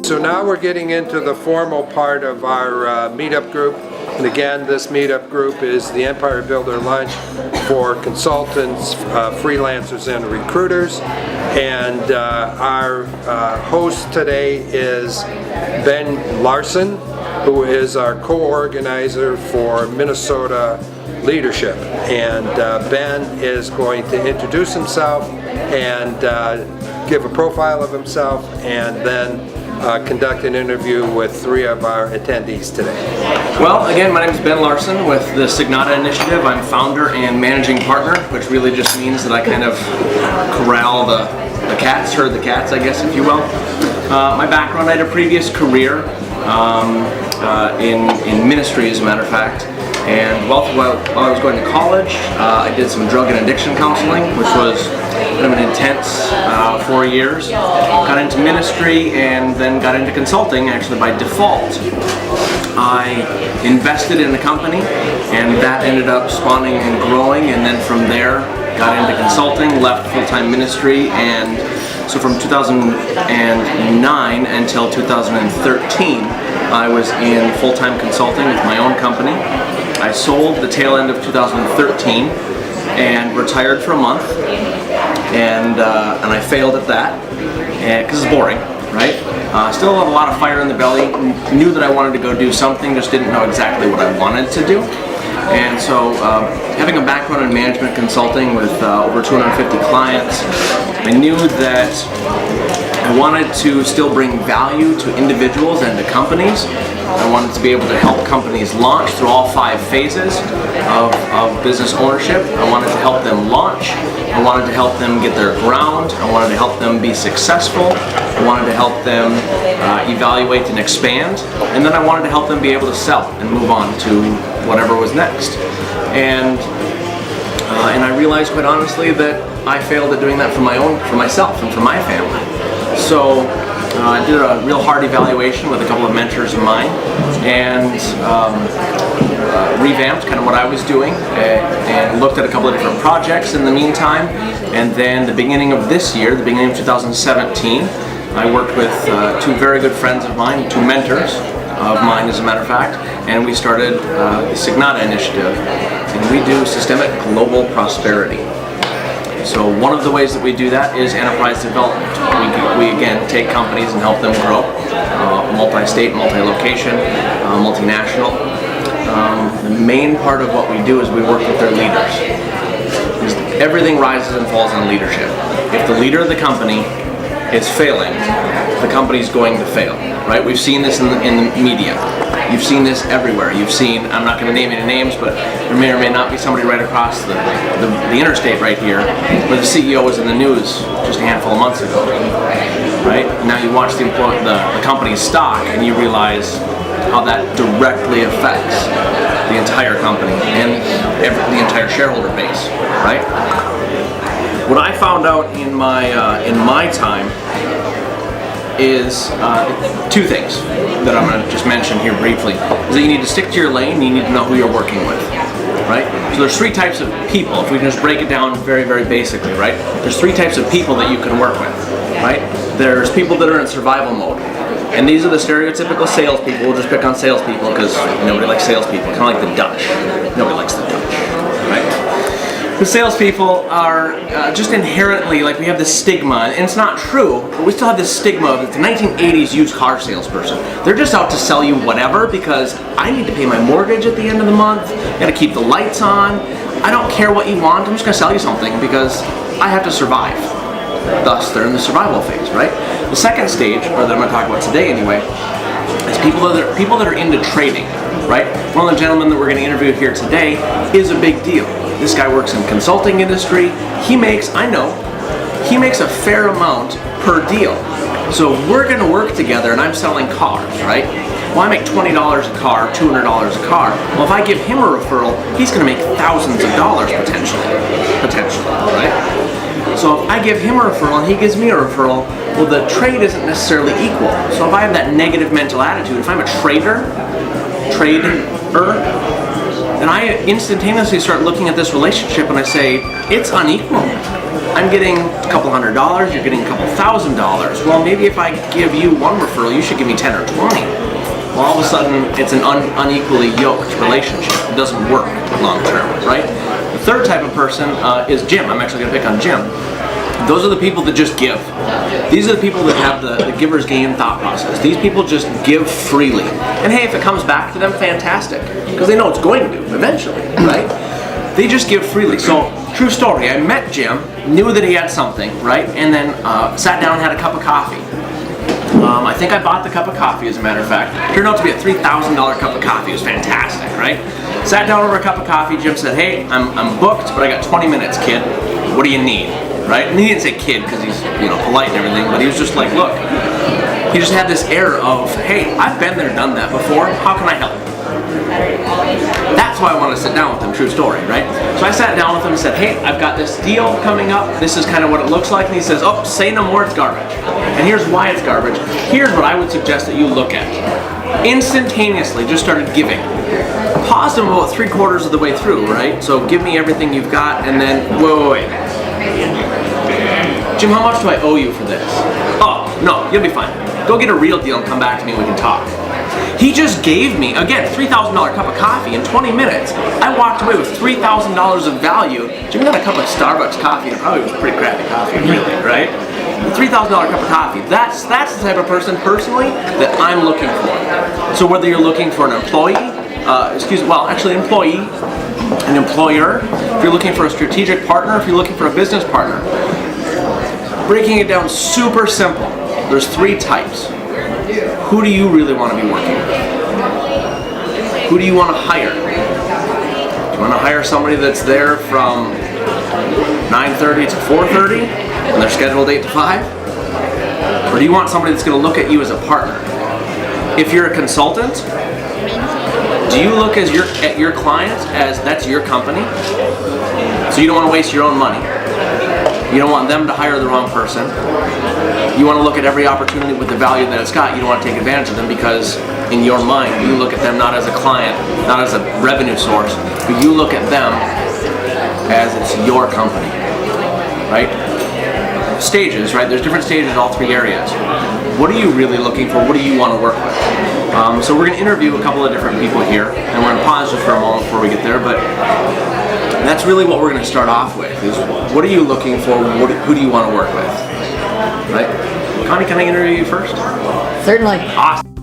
So now we're getting into the formal part of our meetup group. And again, this meetup group is the Empire Builder Lunch for consultants, freelancers, and recruiters. And our host today is Ben Larson, who is our co-organizer for Minnesota Leadership. And Ben is going to introduce himself and give a profile of himself, and then conduct an interview with 3 of our attendees today. Well, again, my name is Ben Larson with the Signata Initiative. I'm founder and managing partner, which really just means that I kind of corral the cats, herd the cats, I guess, if you will. My background, I had a previous career in ministry, as a matter of fact. And while I was going to college, I did some drug and addiction counseling, which was kind of an intense 4 years. Got into ministry and then got into consulting, actually by default. I invested in a company, and that ended up spawning and growing, and then from there got into consulting, left full-time ministry, and so from 2009 until 2013, I was in full-time consulting with my own company. I sold the tail end of 2013 and retired for a month, and I failed at that because it's boring, right? Still had a lot of fire in the belly, knew that I wanted to go do something, just didn't know exactly what I wanted to do. And so having a background in management consulting with over 250 clients, I knew that I wanted to still bring value to individuals and to companies. I wanted to be able to help companies launch through all 5 phases of business ownership. I wanted to help them launch. I wanted to help them get their ground. I wanted to help them be successful. I wanted to help them evaluate and expand. And then I wanted to help them be able to sell and move on to whatever was next. And I realized, quite honestly, that I failed at doing that for myself and for my family. So I did a real hard evaluation with a couple of mentors of mine, and revamped kind of what I was doing, and looked at a couple of different projects in the meantime. And then the beginning of this year, the beginning of 2017, I worked with 2 very good friends of mine, 2 mentors of mine, as a matter of fact, and we started the Signata Initiative, and we do systemic global prosperity. So one of the ways that we do that is enterprise development. We again take companies and help them grow, multi-state, multi-location, multinational. The main part of what we do is we work with their leaders. Everything rises and falls on leadership. If the leader of the company is failing, the company's going to fail, right? We've seen this in the media. You've seen this everywhere. You've seen, I'm not going to name any names, but there may or may not be somebody right across the interstate right here where the CEO was in the news just a handful of months ago, right? Now you watch the company's stock and you realize how that directly affects the entire company and the entire shareholder base, right? What I found out in my time is 2 things that I'm going to just mention here briefly. Is that you need to stick to your lane, you need to know who you're working with, right? So there's 3 types of people, if we can just break it down very, very basically, right? There's 3 types of people that you can work with, right? There's people that are in survival mode. And these are the stereotypical salespeople. We'll just pick on salespeople because nobody likes salespeople, kind of like the Dutch. Nobody likes the Dutch, right? The salespeople are just inherently, like, we have this stigma, and it's not true, but we still have this stigma of the 1980s used car salesperson. They're just out to sell you whatever because I need to pay my mortgage at the end of the month, I gotta keep the lights on, I don't care what you want, I'm just gonna sell you something because I have to survive. Thus, they're in the survival phase, right? The second stage, or that I'm gonna talk about today anyway, is people that are into trading, right? One of the gentlemen that we're gonna interview here today is a big deal. This guy works in consulting industry. He makes a fair amount per deal. So we're gonna work together and I'm selling cars, right? Well, I make $20 a car, $200 a car. Well, if I give him a referral, he's gonna make thousands of dollars potentially, right? So if I give him a referral and he gives me a referral, well, the trade isn't necessarily equal. So if I have that negative mental attitude, if I'm a trader, then And I instantaneously start looking at this relationship and I say, it's unequal. I'm getting a couple $100, you're getting a couple $1,000. Well, maybe if I give you one referral, you should give me 10 or 20. Well, all of a sudden, it's an unequally yoked relationship. It doesn't work long term, right? The third type of person is Jim. I'm actually going to pick on Jim. Those are the people that just give. These are the people that have the giver's gain thought process. These people just give freely. And hey, if it comes back to them, fantastic. Because they know it's going to eventually, right? They just give freely. So, true story, I met Jim, knew that he had something, right? And then sat down and had a cup of coffee. I think I bought the cup of coffee, as a matter of fact. Turned out to be a $3,000 cup of coffee. It was fantastic, right? Sat down over a cup of coffee. Jim said, hey, I'm booked, but I got 20 minutes, kid. What do you need? Right? And he didn't say kid because he's, you know, polite and everything, but he was just like, look. He just had this air of, hey, I've been there, done that before. How can I help? That's why I want to sit down with him, true story, right? So I sat down with him and said, hey, I've got this deal coming up. This is kind of what it looks like. And he says, oh, say no more, it's garbage. And here's why it's garbage. Here's what I would suggest that you look at. Instantaneously, just started giving. Paused him about 3/4 of the way through, right? So give me everything you've got, and then, wait. Jim, how much do I owe you for this? Oh, no, you'll be fine. Go get a real deal and come back to me and we can talk. He just gave me, again, a $3,000 cup of coffee in 20 minutes. I walked away with $3,000 of value. Jim got a cup of Starbucks coffee, and probably was pretty crappy coffee, really, right? A $3,000 cup of coffee. That's the type of person, personally, that I'm looking for. So whether you're looking for an employee, employee, an employer, if you're looking for a strategic partner, if you're looking for a business partner, breaking it down super simple, there's 3 types. Who do you really want to be working with? Who do you want to hire? Do you want to hire somebody that's there from 9:30 to 4:30 and they're scheduled 8 to 5? Or do you want somebody that's going to look at you as a partner? If you're a consultant, do you look at your client as that's your company? So you don't want to waste your own money. You don't want them to hire the wrong person. You want to look at every opportunity with the value that it's got. You don't want to take advantage of them because in your mind, you look at them not as a client, not as a revenue source, but you look at them as it's your company, right? Stages, right? There's different stages in all 3 areas. What are you really looking for? What do you want to work with? So we're going to interview a couple of different people here, and we're going to pause just for a moment before we get there, but that's really what we're going to start off with, is what are you looking for? Who do you want to work with? Right? Connie, can I interview you first? Certainly. Awesome.